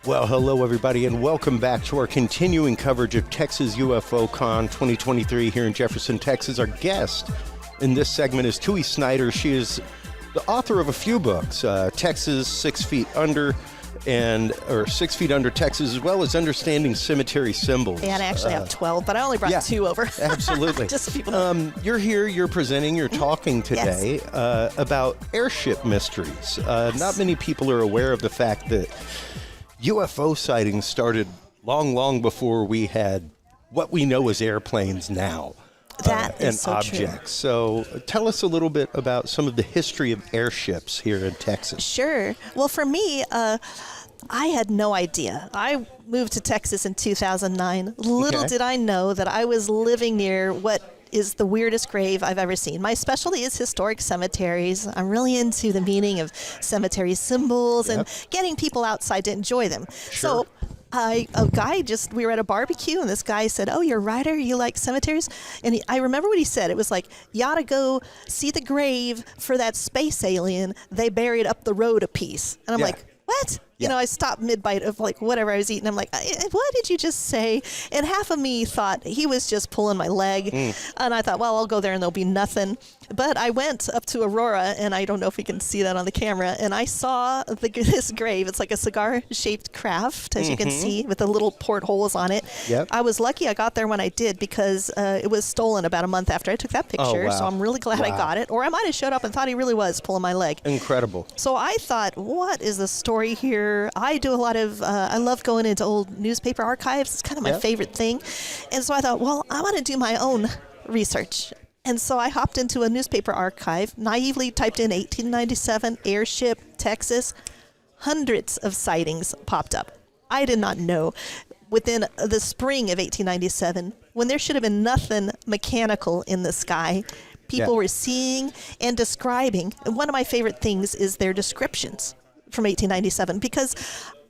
Well, hello, everybody, and welcome back to our continuing coverage of Texas UFOcon 2023 here in Jefferson, Texas. Our guest in this segment is Tui Snider. She is the author of a few books, Texas 6 Feet Under, or 6 Feet Under Texas, as well as Understanding Cemetery Symbols. And I actually have 12, but I only brought 2 over. Absolutely. Just so people know. You're here, you're presenting, you're talking today about airship mysteries. Not many people are aware of the fact that UFO sightings started long before we had what we know as airplanes now. That is and so objects. true. So tell us a little bit about some of the history of airships here in Texas. Sure. Well, for me, I had no idea. I moved to Texas in 2009. Little did I know that I was living near what is the weirdest grave I've ever seen. My specialty is historic cemeteries. I'm really into the meaning of cemetery symbols and getting people outside to enjoy them. Sure. So we were at a barbecue, and this guy said, "Oh, you're a writer? You like cemeteries?" And I remember what he said. It was like, "You ought to go see the grave for that space alien they buried up the road a piece." And I'm like, "What?" You know, I stopped mid-bite of like whatever I was eating. I'm like, what did you just say? And half of me thought he was just pulling my leg. And I thought, well, I'll go there and there'll be nothing. But I went up to Aurora, and I don't know if we can see that on the camera, and I saw this grave. It's like a cigar-shaped craft, as you can see, with the little portholes on it. Yep. I was lucky I got there when I did, because it was stolen about a month after I took that picture. Oh, wow. So I'm really glad I got it. Or I might have showed up and thought he really was pulling my leg. Incredible. So I thought, what is the story here? I do a lot of, I love going into old newspaper archives. It's kind of my favorite thing. And so I thought, well, I want to do my own research. And so I hopped into a newspaper archive, naively typed in 1897 airship, Texas. Hundreds of sightings popped up. I did not know. Within the spring of 1897, when there should have been nothing mechanical in the sky, people were seeing and describing. And one of my favorite things is their descriptions from 1897, because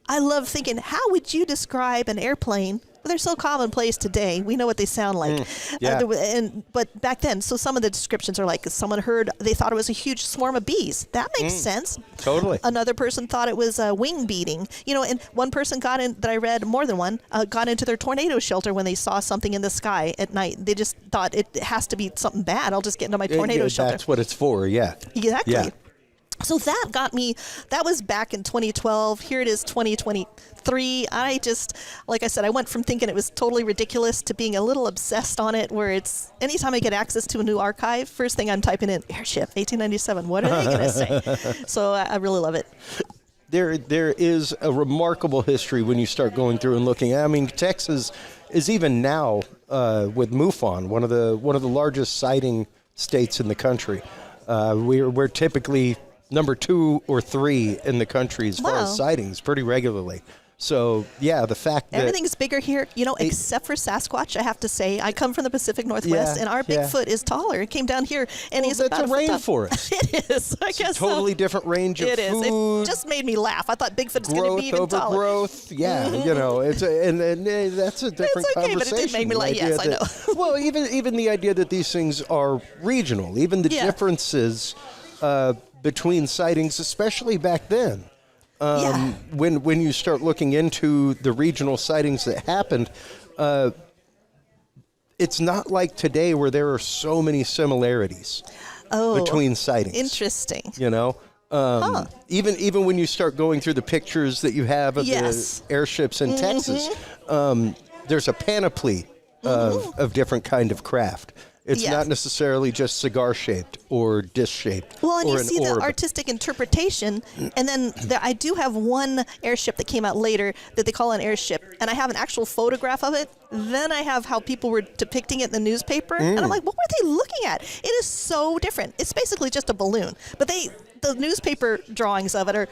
I love thinking, how would you describe an airplane? Well, they're so commonplace today. We know what they sound like. But back then, so some of the descriptions are like, someone they thought it was a huge swarm of bees. That makes sense. Totally. Another person thought it was a wing beating. You know, and one person got in, that I read, more than one, got into their tornado shelter when they saw something in the sky at night. They just thought, it has to be something bad. I'll just get into my tornado shelter. That's what it's for, Exactly. Yeah. So that got me, that was back in 2012. Here it is, 2023. I just, like I said, I went from thinking it was totally ridiculous to being a little obsessed on it, where it's, anytime I get access to a new archive, first thing I'm typing in, airship, 1897. What are they going to say? So I really love it. There is a remarkable history when you start going through and looking. I mean, Texas is even now, with MUFON, one of the largest sighting states in the country. We're typically number 2 or 3 in the country as far as sightings, pretty regularly. So, the fact that everything's bigger here, except for Sasquatch, I have to say. I come from the Pacific Northwest, and our Bigfoot is taller. It came down here, and he's about a rainforest. It is, I guess. It's a totally different range of food. It is. It just made me laugh. I thought Bigfoot was going to be even taller. Growth, it's and that's a different conversation. But it did make me laugh. Yes, I know. Well, even the idea that these things are regional, even the differences between sightings, especially back then. When you start looking into the regional sightings that happened, it's not like today where there are so many similarities between sightings. Interesting. Even when you start going through the pictures that you have of the airships in Texas, there's a panoply of different kind of craft. It's not necessarily just cigar-shaped or disc-shaped. Well, and or you see the artistic interpretation, and then I do have one airship that came out later that they call an airship, and I have an actual photograph of it. Then I have how people were depicting it in the newspaper, and I'm like, what were they looking at? It is so different. It's basically just a balloon, but the newspaper drawings of it are,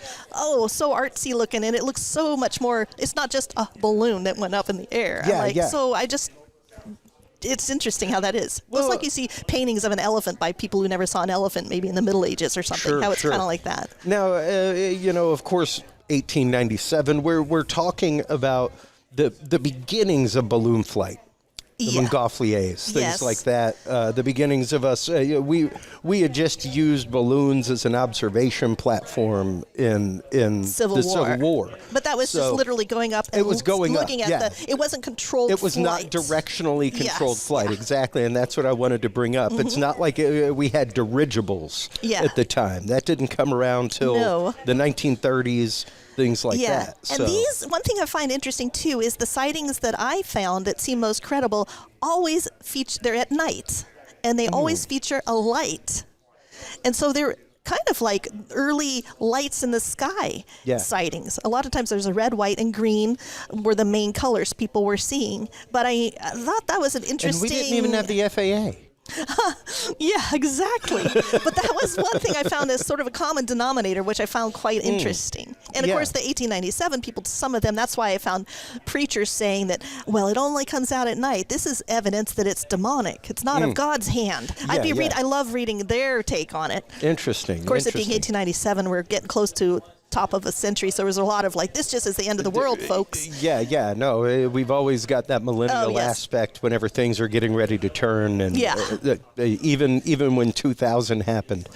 so artsy looking, and it looks so much more, it's not just a balloon that went up in the air. So it's interesting how that is. Well, it's like you see paintings of an elephant by people who never saw an elephant, maybe in the Middle Ages or something. How it's kind of like that. Now, of course, 1897. We're talking about the beginnings of balloon flight. the Yeah. Montgolfiers, things Yes. like that. The beginnings of us, we had just used balloons as an observation platform in the Civil War. But that was just So literally going up and it was going looking up, at yeah. it wasn't controlled It was not flight. directionally controlled Yes, flight, yeah. exactly, and that's what I wanted to bring up. It's not like we had dirigibles Yeah. at the time. That didn't come around till No. the 1930s, things like Yeah, that. and these, one thing I find interesting too is the sightings that I found that seem most credible always feature, they're at night, and they always feature a light. And so they're kind of like early lights in the sky Yeah. sightings. A lot of times there's a red, white, and green were the main colors people were seeing. But I thought that was an interesting... And we didn't even have the FAA. Yeah, exactly. But that was one thing I found as sort of a common denominator, which I found quite interesting. And of Yeah. course, the 1897 people, some of them, that's why I found preachers saying that, well, it only comes out at night. This is evidence that it's demonic. It's not of God's hand. Yeah. I love reading their take on it. Interesting. Of course, it being 1897, we're getting close to top of a century, so there was a lot of like, this just is the end of the world, folks. Yeah, no, we've always got that millennial yes. aspect whenever things are getting ready to turn, and Yeah. even when 2000 happened,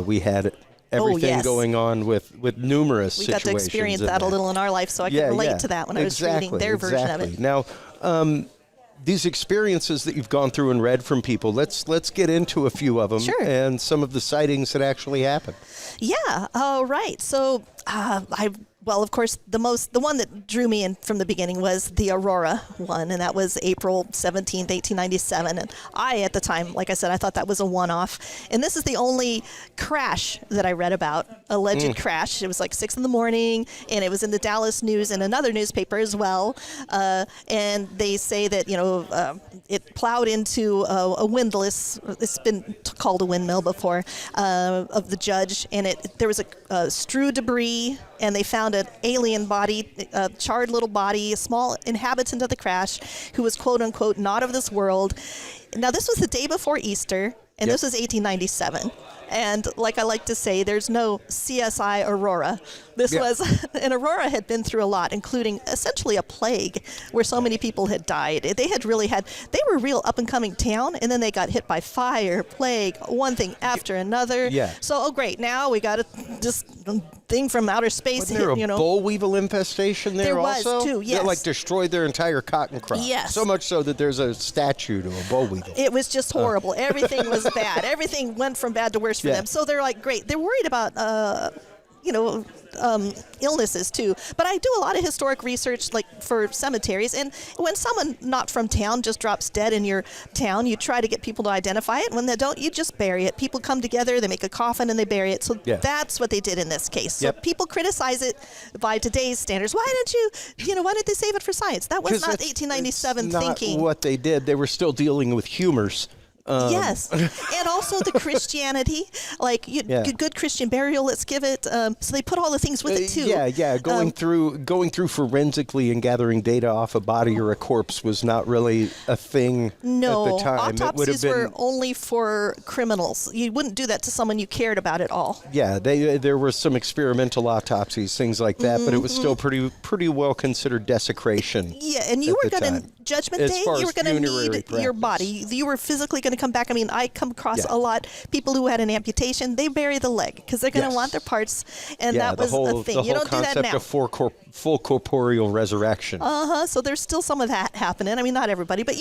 we had everything yes. going on with numerous We situations. got to experience in that a there. little in our life, so I could relate to that when I was reading their version of it. Now, these experiences that you've gone through and read from people, let's get into a few of them Sure. and some of the sightings that actually happened. Yeah. All right. So well, of course, the one that drew me in from the beginning was the Aurora one, and that was April 17th, 1897. And at the time, like I said, I thought that was a one-off. And this is the only crash that I read about, alleged crash. It was like 6 in the morning, and it was in the Dallas News and another newspaper as well. And they say that, it plowed into a windlass. It's been called a windmill before, of the judge, and there was a strew debris, and they found an alien body, a charred little body, a small inhabitant of the crash who was quote unquote not of this world. Now, this was the day before Easter, and Yep. this was 1897. And like I like to say, there's no CSI Aurora. This Yeah. was, and Aurora had been through a lot, including essentially a plague where so many people had died. They were a real up and coming town, and then they got hit by fire, plague, one thing after another. Yeah. So, great, now we got this thing from outer space. Wasn't there a boll weevil infestation there was, also? too, yes. That like destroyed their entire cotton crop. Yes. So much so that there's a statue to a boll weevil. It was just horrible. Everything was bad. Everything went from bad to worse for Yeah. them. So they're like, great. They're worried about, illnesses too. But I do a lot of historic research, like for cemeteries. And when someone not from town just drops dead in your town, you try to get people to identify it. When they don't, you just bury it. People come together, they make a coffin, and they bury it. So Yeah. that's what they did in this case. So Yep. people criticize it by today's standards. Why did they save it for science? That was 'Cause not that's- 1897 it's not thinking. what they did. They were still dealing with humors. Yes, and also the Christianity, like Yeah. good Christian burial. Let's give it. So they put all the things with it too. Yeah. Going through forensically and gathering data off a body or a corpse was not really a thing No, at the time. autopsies were only for criminals. You wouldn't do that to someone you cared about at all. Yeah, there were some experimental autopsies, things like that, but it was still pretty well considered desecration. Yeah, and you at were the going to time. Judgment As Day. far You were as going to funerary need your practice. body. You were physically going to come back. I mean, I come across Yeah. a lot people who had an amputation. They bury the leg because they're going to Yes. want their parts, and Yeah, that was a thing. The You whole don't do that concept now. of full corporeal resurrection. So there's still some of that happening. I mean, not everybody, but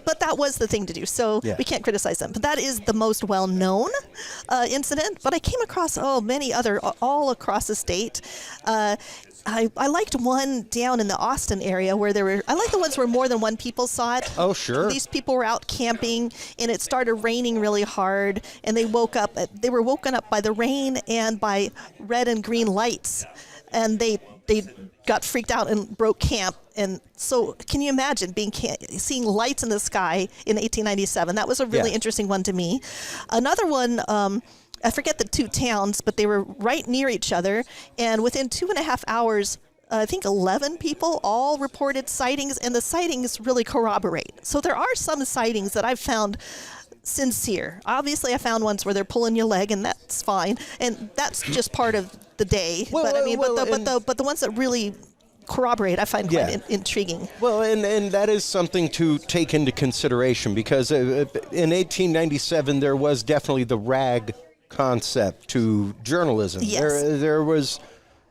but that was the thing to do. So Yeah. we can't criticize them. But that is the most well-known incident. But I came across many other all across the state. I liked one down in the Austin area where I like the ones where more than one people saw it. Oh, sure. These people were out camping, and it started raining really hard, and they were woken up by the rain and by red and green lights, and they got freaked out and broke camp. And so can you imagine seeing lights in the sky in 1897? That was a really Yeah. interesting one to me. Another one, I forget the two towns, but they were right near each other. And within 2.5 hours, I think 11 people all reported sightings, and the sightings really corroborate. So there are some sightings that I've found sincere. Obviously, I found ones where they're pulling your leg, and that's fine. And that's just part of the day. Well, but I mean, well, but the ones that really corroborate. I find quite intriguing. Well, and that is something to take into consideration because in 1897 there was definitely the rag concept to journalism. Yes.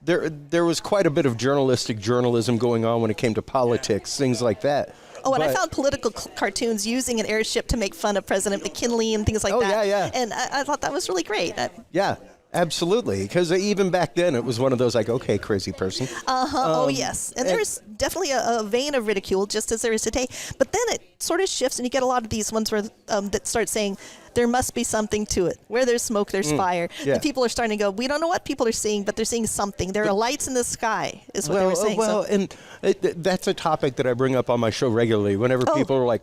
There was quite a bit of journalism going on when it came to politics, things like that. Oh, and I found political cartoons using an airship to make fun of President McKinley and things like that. Oh, yeah. And I thought that was really great. Yeah, absolutely. Because even back then, it was one of those like, okay, crazy person. Oh, yes. And there's definitely a vein of ridicule, just as there is today. But then it sort of shifts, and you get a lot of these ones where that start saying, there must be something to it. Where there's smoke, there's fire. Yeah. And people are starting to go, we don't know what people are seeing, but they're seeing something. There are lights in the sky, is what they were saying. Well, and that's a topic that I bring up on my show regularly. Whenever people are like,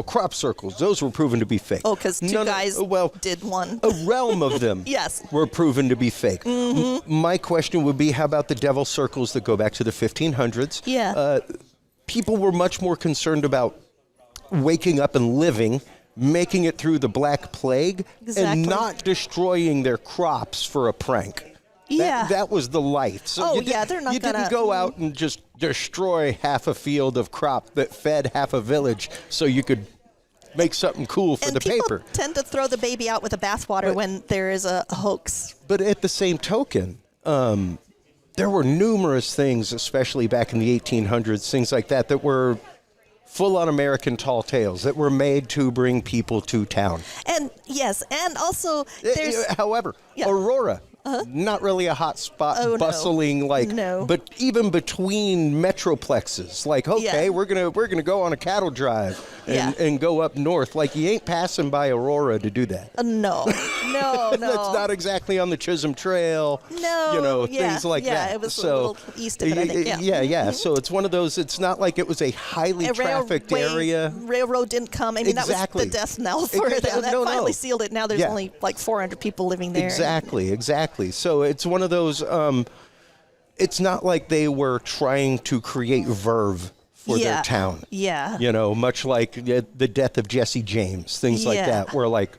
crop circles, those were proven to be fake. Oh, because two guys did one. A realm of them yes. were proven to be fake. Mm-hmm. My question would be, how about the devil circles that go back to the 1500s? Yeah. People were much more concerned about waking up and living, making it through the Black Plague, and not destroying their crops for a prank. Yeah. That was the light. So they're not You didn't go out and just destroy half a field of crop that fed half a village so you could make something cool for the paper. People tend to throw the baby out with the bathwater when there is a hoax. But at the same token, there were numerous things, especially back in the 1800s, things like that were full-on American tall tales that were made to bring people to town. And yes, and also there's... However, Aurora, not really a hot spot, bustling but even between metroplexes, like we're gonna go on a cattle drive and go up north. Like you ain't passing by Aurora to do that. No. That's not exactly on the Chisholm Trail. No, things like that. Yeah, it was a little east of it, I think. Yeah. So it's one of those. It's not like it was a highly trafficked area. Railroad didn't come. I mean, that was the death knell for it. That finally sealed it. Now there's only like 400 people living there. Exactly. So it's one of those. It's not like they were trying to create verve for their town. Yeah. Much like the death of Jesse James, things like that, where like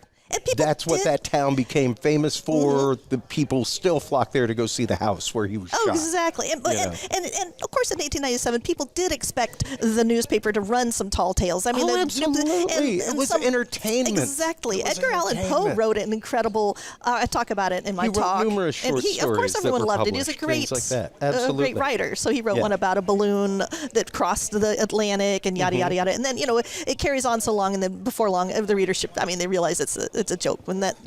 that's what that town became famous for. The people still flock there to go see the house where he was shot. Exactly. And of course, in 1897, people did expect the newspaper to run some tall tales. I mean, absolutely. It was entertainment. Exactly. Edgar Allan Poe wrote an incredible. I talk about it in my talk. He wrote numerous short stories. Of course, everyone loved it. He's a great, great writer. So he wrote one about a balloon that crossed the Atlantic and yada yada yada. And then it carries on so long, and then before long, the readership. I mean, they realize it's a joke when that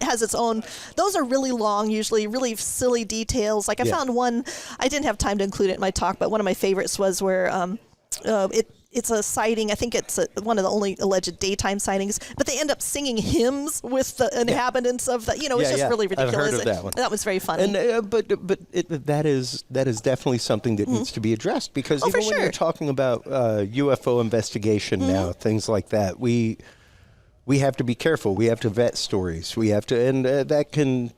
has its own. Those are really long, usually really silly details. Like I found one. I didn't have time to include it in my talk, but one of my favorites was where it's a sighting. I think it's one of the only alleged daytime sightings, but they end up singing hymns with the inhabitants of the. It's just really ridiculous. I've heard of that one. That was very funny. And that is definitely something that needs to be addressed because even when you're talking about UFO investigation now, things like that, we have to be careful. We have to vet stories. We have to, and that can.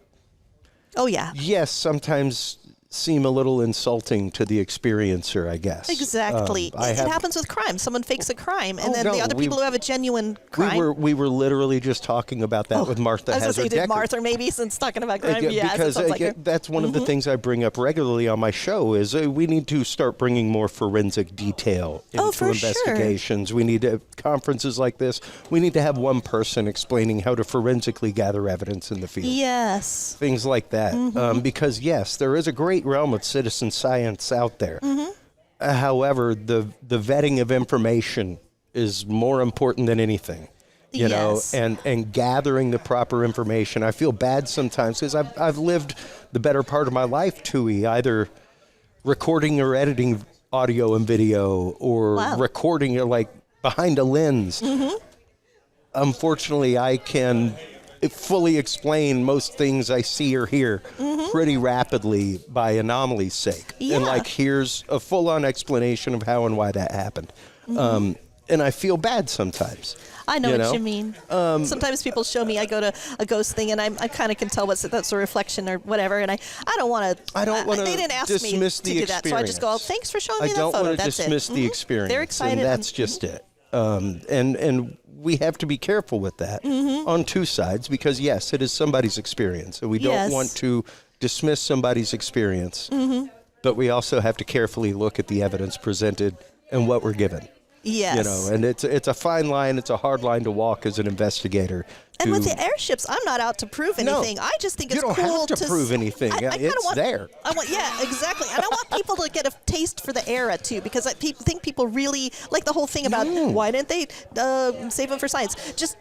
Oh yeah. Yes, sometimes seem a little insulting to the experiencer, I guess. Exactly. It happens with crime. Someone fakes a crime, and then the other people who have a genuine crime. We were literally just talking about that with Martha Hazard Decker. I was going to say, did Martha maybe, since talking about crime? Because that's one of the things I bring up regularly on my show is we need to start bringing more forensic detail into investigations. We need conferences like this. We need to have one person explaining how to forensically gather evidence in the field. Yes. Things like that. Because, yes, there is a great realm of citizen science out there. However, the vetting of information is more important than anything. You know, and gathering the proper information. I feel bad sometimes because I've lived the better part of my life, Tui, either recording or editing audio and video or recording it like behind a lens. Unfortunately, I can fully explain most things I see or hear pretty rapidly by anomaly's sake. And like, here's a full-on explanation of how and why that happened. And I feel bad sometimes. I know what you mean. Sometimes people show me, I go to a ghost thing, and I kind of can tell that's a reflection or whatever, and I don't want to. They didn't ask me to do that, so I just go, oh, thanks for showing me that photo. I don't want to dismiss the experience. They're excited. And that's just it. And we have to be careful with that on two sides because, yes, it is somebody's experience, and we don't want to dismiss somebody's experience. but we also have to carefully look at the evidence presented and what we're given. Yes. You know, and it's a fine line. It's a hard line to walk as an investigator. And with the airships, I'm not out to prove anything. I just think it's cool to... You don't have to prove anything. It's there. Yeah, exactly. And I want people to get a taste for the era, too, because I think people really like the whole thing about why didn't they save them for science? Just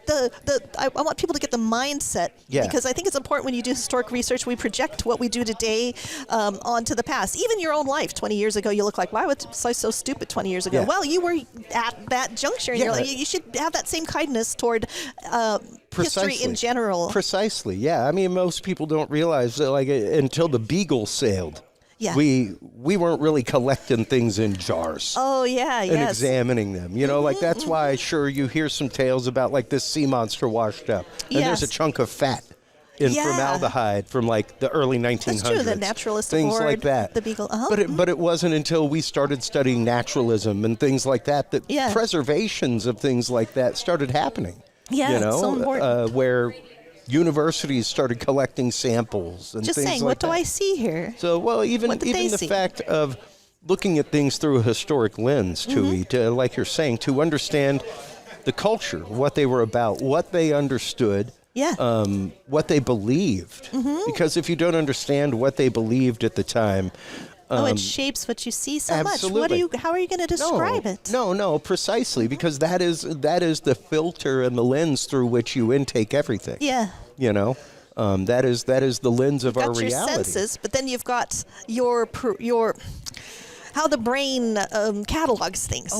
I want people to get the mindset, because I think it's important when you do historic research, we project what we do today onto the past. Even your own life, 20 years ago, you look like, why was I so stupid 20 years ago? Yeah. Well, you were at that juncture. And you should have that same kindness toward... history in general. Precisely, yeah. I mean, most people don't realize that, like, until the Beagle sailed, we weren't really collecting things in jars. Oh, yeah, and examining them. You know, like, that's why, sure, you hear some tales about, like, this sea monster washed up. And there's a chunk of fat in formaldehyde from, like, the early 1900s. That's true, the naturalist things aboard like that. The Beagle. But it wasn't until we started studying naturalism and things like that preservations of things like that started happening. Yeah, you know, so important. Where universities started collecting samples and just things saying, like what do that. I see here? So, well, even the fact of looking at things through a historic lens, Tui, to, like you're saying, to understand the culture, what they were about, what they understood, what they believed. Because if you don't understand what they believed at the time, it shapes what you see so absolutely. much. How are you going to describe it? No, precisely, because that is the filter and the lens through which you intake everything. Yeah. You know, that is the lens of our reality. Your senses, but then you've got your how the brain catalogs things.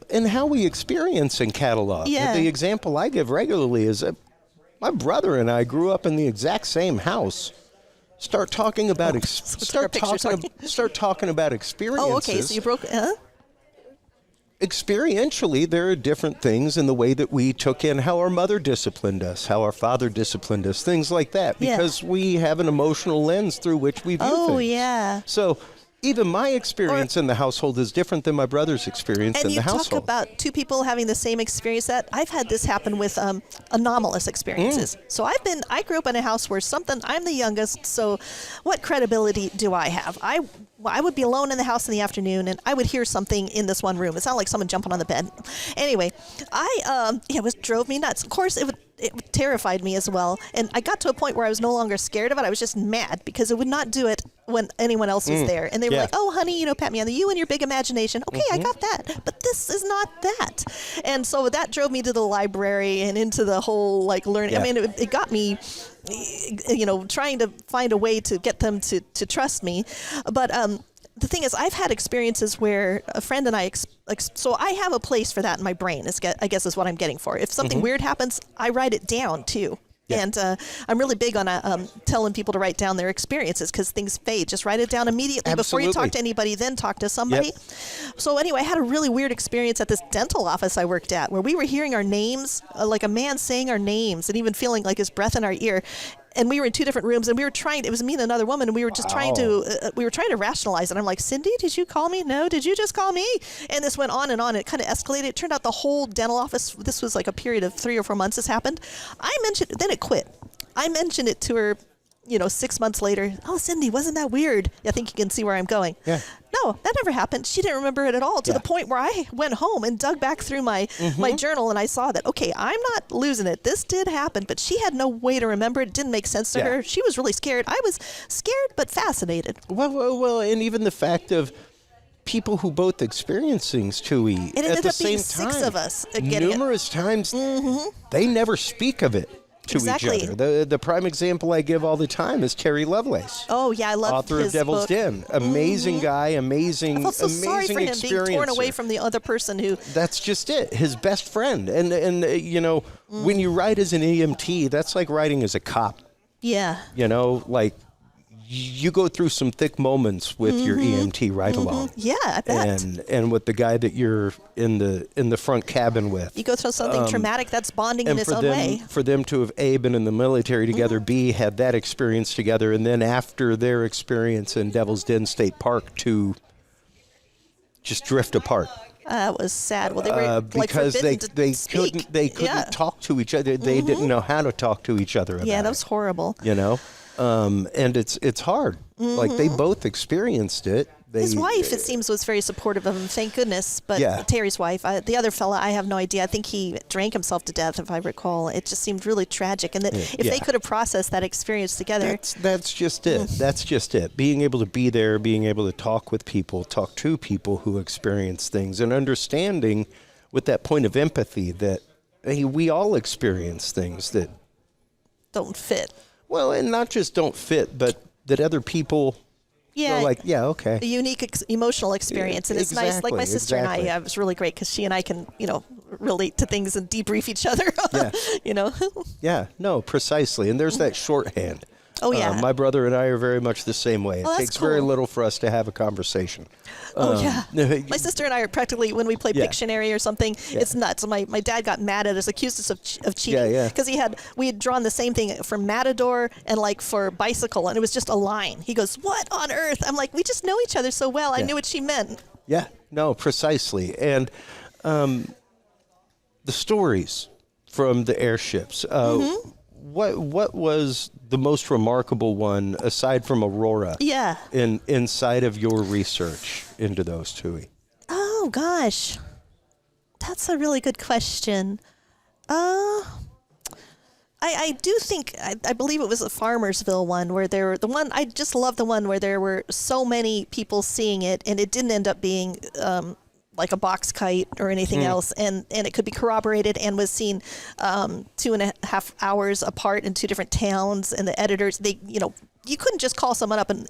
And how we experience and catalog. Yeah. The example I give regularly is that my brother and I grew up in the exact same house. Start talking about start talking about experiences. Oh, okay. So you broke. Experientially, there are different things in the way that we took in how our mother disciplined us, how our father disciplined us, things like that, because we have an emotional lens through which we view things. Oh, yeah. So even my experience in the household is different than my brother's experience in the household. And you talk about two people having the same experience. That I've had this happen with anomalous experiences. So I grew up in a house where I'm the youngest, so what credibility do I have? I would be alone in the house in the afternoon, and I would hear something in this one room. It sounded like someone jumping on the bed. Anyway, it drove me nuts. Of course, it terrified me as well. And I got to a point where I was no longer scared of it. I was just mad because it would not do it when anyone else was there. And they were like, oh, honey, pat me on you and your big imagination. Okay, I got that. But this is not that. And so that drove me to the library and into the whole, like, learning. Yeah. I mean, it got me, trying to find a way to get them to trust me. But the thing is, I've had experiences where a friend and I, so I have a place for that in my brain, I guess is what I'm getting for. If something weird happens, I write it down too. Yeah. And I'm really big on telling people to write down their experiences because things fade. Just write it down immediately before you talk to anybody, then talk to somebody. Yep. So anyway, I had a really weird experience at this dental office I worked at where we were hearing our names, like a man saying our names and even feeling like his breath in our ear. And we were in two different rooms, and it was me and another woman, and we were just trying to rationalize it. I'm like, Cindy, did you call me? No, did you just call me? And this went on, and it kind of escalated. It turned out the whole dental office, this was like a period of 3 or 4 months this happened. Then it quit. I mentioned it to her, 6 months later. Oh, Cindy, wasn't that weird? I think you can see where I'm going. Yeah. No, that never happened. She didn't remember it at all to the point where I went home and dug back through my journal and I saw that, okay, I'm not losing it. This did happen, but she had no way to remember it. It didn't make sense to her. She was really scared. I was scared but fascinated. Well, and even the fact of people who both experience things, Tui, it ended at the up same being time. 6 of us numerous times, they never speak of it to each other. The prime example I give all the time is Terry Lovelace. Oh yeah, I love author his of Devil's book. Den. Amazing guy, amazing. I felt so amazing sorry for him experiencer. being torn away from the other person who. That's just it. His best friend, and when you write as an EMT, that's like writing as a cop. Yeah. Like. You go through some thick moments with your EMT ride along. Yeah, I bet. And with the guy that you're in the front cabin with. You go through something traumatic that's bonding in its own way. For them to have A, been in the military together, B, had that experience together, and then after their experience in Devil's Den State Park to just drift apart. That was sad. Well, they were because they couldn't talk to each other. They didn't know how to talk to each other about it. Yeah, that was horrible. And it's hard. Like they both experienced it. His wife, it seems, was very supportive of him, thank goodness. But Yeah. Terry's wife, the other fella, I have no idea. I think he drank himself to death, if I recall. It just seemed really tragic. And that if they could have processed that experience together. That's just it. That's just it. Being able to be there, being able to talk with people, talk to people who experience things, and understanding with that point of empathy that hey, we all experience things that don't fit. well, and not just don't fit, but that other people Yeah, like, yeah, okay. a unique emotional experience, and it's nice. Like my sister and I, it was really great because she and I can, relate to things and debrief each other. Yeah. Yeah, no, precisely. And there's that shorthand. Oh yeah. My brother and I are very much the same way. It Oh, that's takes very cool. little for us to have a conversation. Oh yeah. My sister and I are practically when we play Yeah. Pictionary or something. Yeah. It's nuts. My dad got mad at us, accused us of cheating. Yeah. Because we had drawn the same thing for Matador and like for bicycle, and it was just a line. He goes, "What on earth?" I'm like, "We just know each other so well. I Yeah. knew what she meant." Yeah, no, precisely. And the stories from the airships. What was the most remarkable one aside from Aurora? Yeah. Inside of your research into those, Tui? Oh gosh, that's a really good question. I do think I believe it was the Farmersville one where I just love the one where there were so many people seeing it and it didn't end up being like a box kite or anything else, and it could be corroborated and was seen 2.5 hours apart in two different towns, and the editors you couldn't just call someone up and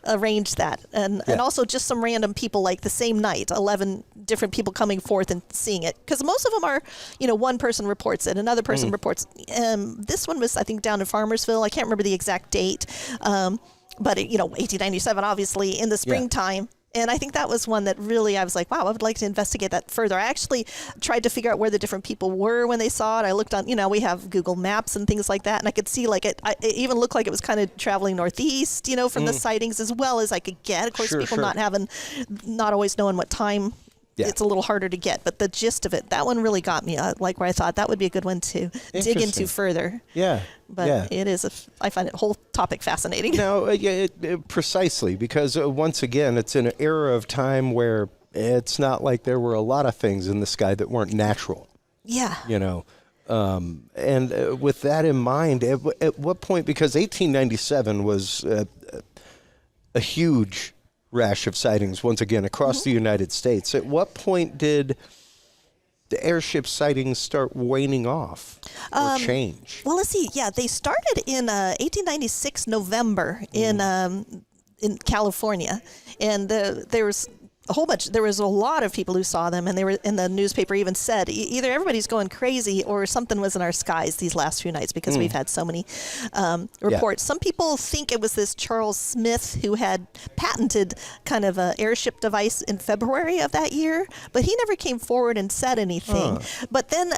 arrange that. And also just some random people like the same night, 11 different people coming forth and seeing it. Because most of them are, one person reports it, another person reports. This one was, I think, down in Farmersville. I can't remember the exact date. But, 1897, obviously, in the springtime. And I think that was one that really, I was like, wow, I would like to investigate that further. I actually tried to figure out where the different people were when they saw it. I looked on, we have Google Maps and things like that. And I could see it even looked like it was kind of traveling northeast, from the sightings as well as I could get. Of course, people not always knowing what time. Yeah. It's a little harder to get, but the gist of it, that one really got me. Where I thought that would be a good one to dig into further. Yeah. But it is, I find it whole topic fascinating. No, precisely, because once again, it's an era of time where it's not like there were a lot of things in the sky that weren't natural. Yeah. And with that in mind, at what point, because 1897 was a huge rash of sightings, once again, across the United States. At what point did the airship sightings start waning off or change? Well, let's see. Yeah, they started in 1896 November in California, and there was a whole bunch. There was a lot of people who saw them, and they were in the newspaper. Even said either everybody's going crazy or something was in our skies these last few nights because we've had so many reports. Some people think it was this Charles Smith who had patented kind of an airship device in February of that year, but he never came forward and said anything. But then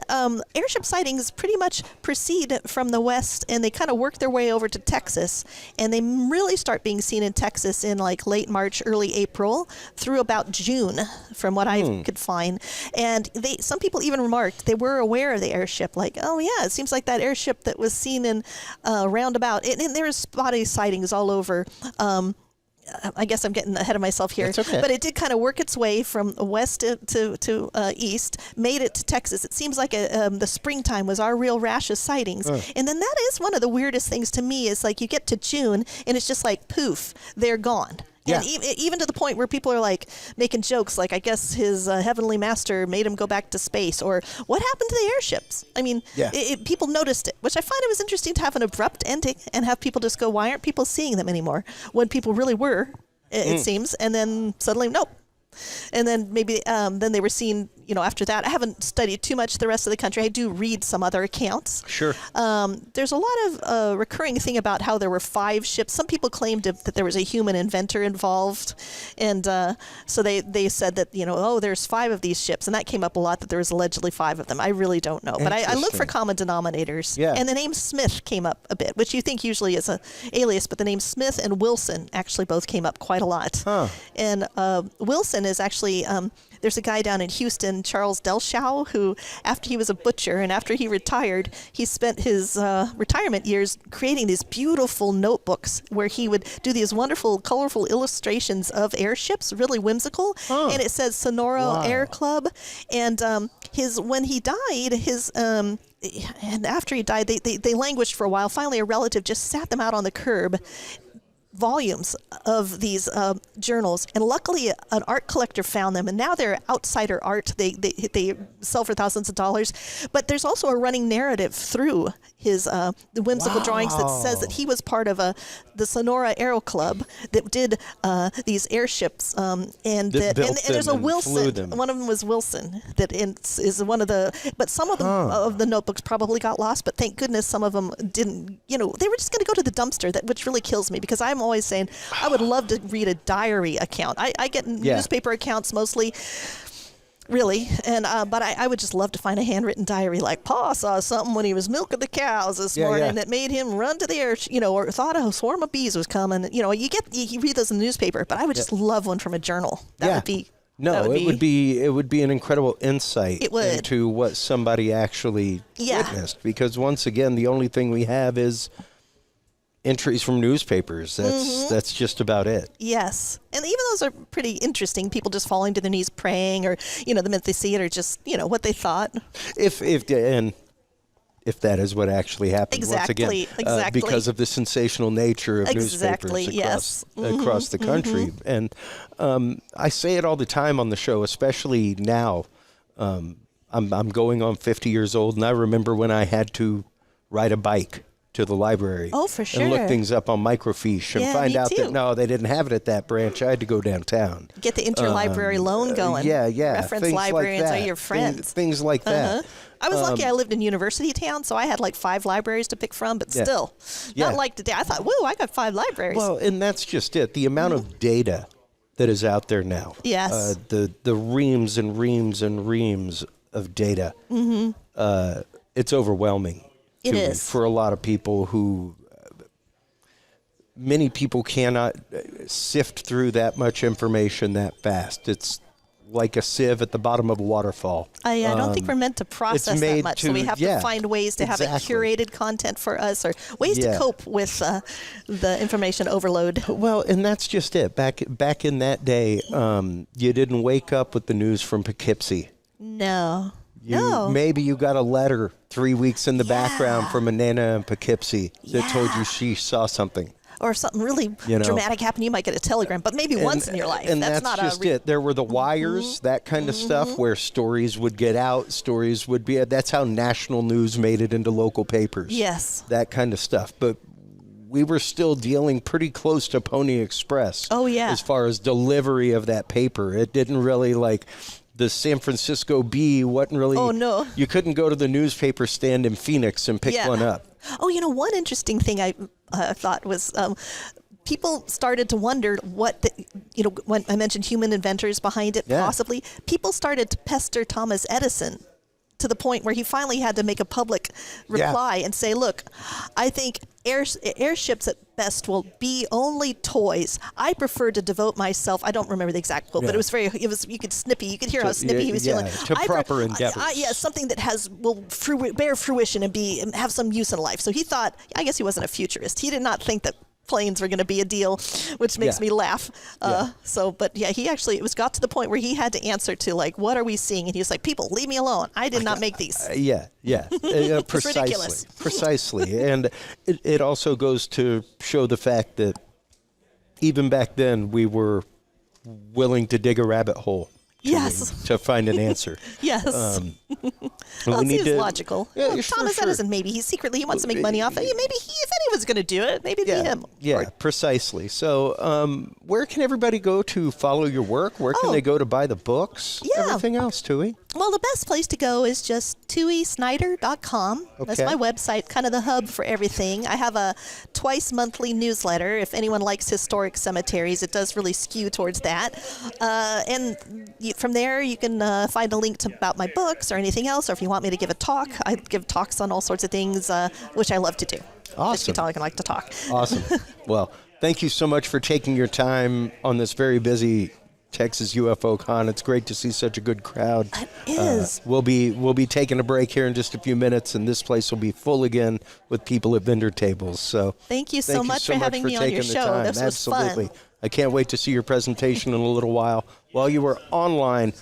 airship sightings pretty much proceed from the west, and they kind of work their way over to Texas, and they really start being seen in Texas in like late March, early April through about June, from what I could find. And some people even remarked they were aware of the airship, like, oh yeah, it seems like that airship that was seen in roundabout. And there's spotty sightings all over. I guess I'm getting ahead of myself here. That's okay. But it did kind of work its way from west to east, made it to Texas. It seems like the springtime was our real rash of sightings. And then that is one of the weirdest things to me is like you get to June and it's just like poof, they're gone. Yeah. And even to the point where people are like making jokes, like I guess his heavenly master made him go back to space, or what happened to the airships? I mean, people noticed it, which I find it was interesting to have an abrupt ending and have people just go, why aren't people seeing them anymore? When people really were, it seems, and then suddenly, nope. And then maybe then they were seen, after that. I haven't studied too much the rest of the country. I do read some other accounts. Sure. There's a lot of recurring thing about how there were 5 ships. Some people claimed that there was a human inventor involved. And so they said that, there's 5 of these ships. And that came up a lot, that there was allegedly 5 of them. I really don't know. But I look for common denominators. Yeah. And the name Smith came up a bit, which you think usually is an alias. But the name Smith and Wilson actually both came up quite a lot. Huh. And Wilson is actually there's a guy down in Houston, Charles Delshow, who after he was a butcher and after he retired, he spent his retirement years creating these beautiful notebooks where he would do these wonderful, colorful illustrations of airships, really whimsical. And it says Sonora Air Club. And when he died, and after he died, they languished for a while. Finally, a relative just sat them out on the curb, volumes of these journals, and luckily an art collector found them, and now they're outsider art. They sell for thousands of dollars, but there's also a running narrative through his the whimsical drawings that says that he was part of the Sonora Aero Club that did these airships, and there's a Wilson. One of them was Wilson that is one of the. But some of them of the notebooks probably got lost. But thank goodness some of them didn't. They were just going to go to the dumpster. Which really kills me because I'm always saying I would love to read a diary account. I get newspaper accounts mostly. Really, and but I would just love to find a handwritten diary like Pa saw something when he was milking the cows this morning that made him run to the air, or thought a swarm of bees was coming. You read those in the newspaper, but I would just love one from a journal. That would be. No, it would be an incredible insight into what somebody actually witnessed. Because once again, the only thing we have is entries from newspapers. That's just about it. Yes. And even those are pretty interesting. People just falling to their knees praying, or, the minute they see it, or just, what they thought. If that is what actually happened. Exactly. Once again, because of the sensational nature of newspapers across the country. And I say it all the time on the show, especially now. I'm going on 50 years old, and I remember when I had to ride a bike to the library. Oh, for sure. And look things up on microfiche and find out that, no, they didn't have it at that branch. I had to go downtown. Get the interlibrary loan going. Reference things librarians are your friends. Things like that. I was lucky I lived in university town, so I had like 5 libraries to pick from, but still, not like today. I thought, whoa, I got 5 libraries. Well, and that's just it. The amount of data that is out there now. Yes. The reams and reams and reams of data. It's overwhelming. It is. For a lot of people who, many people cannot sift through that much information that fast. It's like a sieve at the bottom of a waterfall. I don't think we're meant to process that much, so we have to find ways to have it curated content for us, or ways to cope with the information overload. Well, and that's just it. Back in that day, you didn't wake up with the news from Poughkeepsie. No. Maybe you got a letter 3 weeks in the background from a Nana in Poughkeepsie that told you she saw something. Or something really dramatic happened. You might get a telegram, but maybe once in your life. And that's not just it. There were the wires, that kind of stuff, where stories would get out, stories would be. That's how national news made it into local papers. Yes. That kind of stuff. But we were still dealing pretty close to Pony Express. Oh, yeah. As far as delivery of that paper. It didn't really the San Francisco Bee wasn't really. Oh, no. You couldn't go to the newspaper stand in Phoenix and pick one up. Oh, one interesting thing I thought was people started to wonder what, when I mentioned human inventors behind it, possibly, people started to pester Thomas Edison to the point where he finally had to make a public reply and say, look, I think airships at best will be only toys. I prefer to devote myself. I don't remember the exact quote, but it was you could hear how snippy he was feeling. To proper endeavors. Something that will bear fruition and have some use in life. So he thought, I guess he wasn't a futurist. He did not think that planes were going to be a deal, which makes me laugh. It got to the point where he had to answer to what are we seeing? And he was like, people, leave me alone. I did not make these. Precisely. And it also goes to show the fact that even back then we were willing to dig a rabbit hole. To find an answer. Well, it seems logical. Thomas Edison, maybe he wants to make money off it. Maybe if anyone's going to do it, maybe it'd be him. Yeah, precisely. So where can everybody go to follow your work? Where can they go to buy the books? Everything else, Tui? Well, the best place to go is just tuisnider.com. That's my website, kind of the hub for everything. I have a twice monthly newsletter. If anyone likes historic cemeteries, it does really skew towards that. And from there, you can find a link about my books or anything else. Or if you want me to give a talk, I give talks on all sorts of things, which I love to do. Awesome. I like to talk. Awesome. Well, thank you so much for taking your time on this very busy Texas UFOcon. It's great to see such a good crowd. It is. We'll be taking a break here in just a few minutes, and this place will be full again with people at vendor tables. So thank you so much for having me on your show. This was Absolutely. fun. I can't wait to see your presentation in a little while. While you were online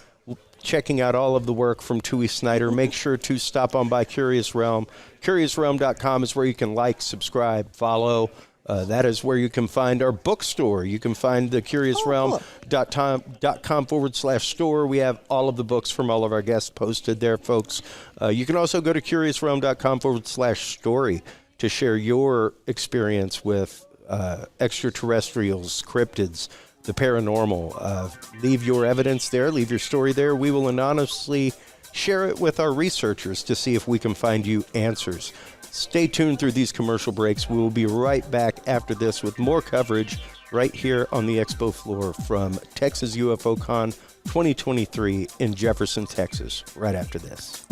checking out all of the work from Tui Snider, make sure to stop on by Curious Realm. CuriousRealm.com is where you can like, subscribe, follow. That is where you can find our bookstore. You can find the CuriousRealm.com/store. We have all of the books from all of our guests posted there, folks. You can also go to CuriousRealm.com/story to share your experience with extraterrestrials, cryptids, the paranormal. Leave your evidence there. Leave your story there. We will anonymously share it with our researchers to see if we can find you answers. Stay tuned through these commercial breaks. We will be right back after this with more coverage right here on the expo floor from Texas UFOcon 2023 in Jefferson, Texas, right after this.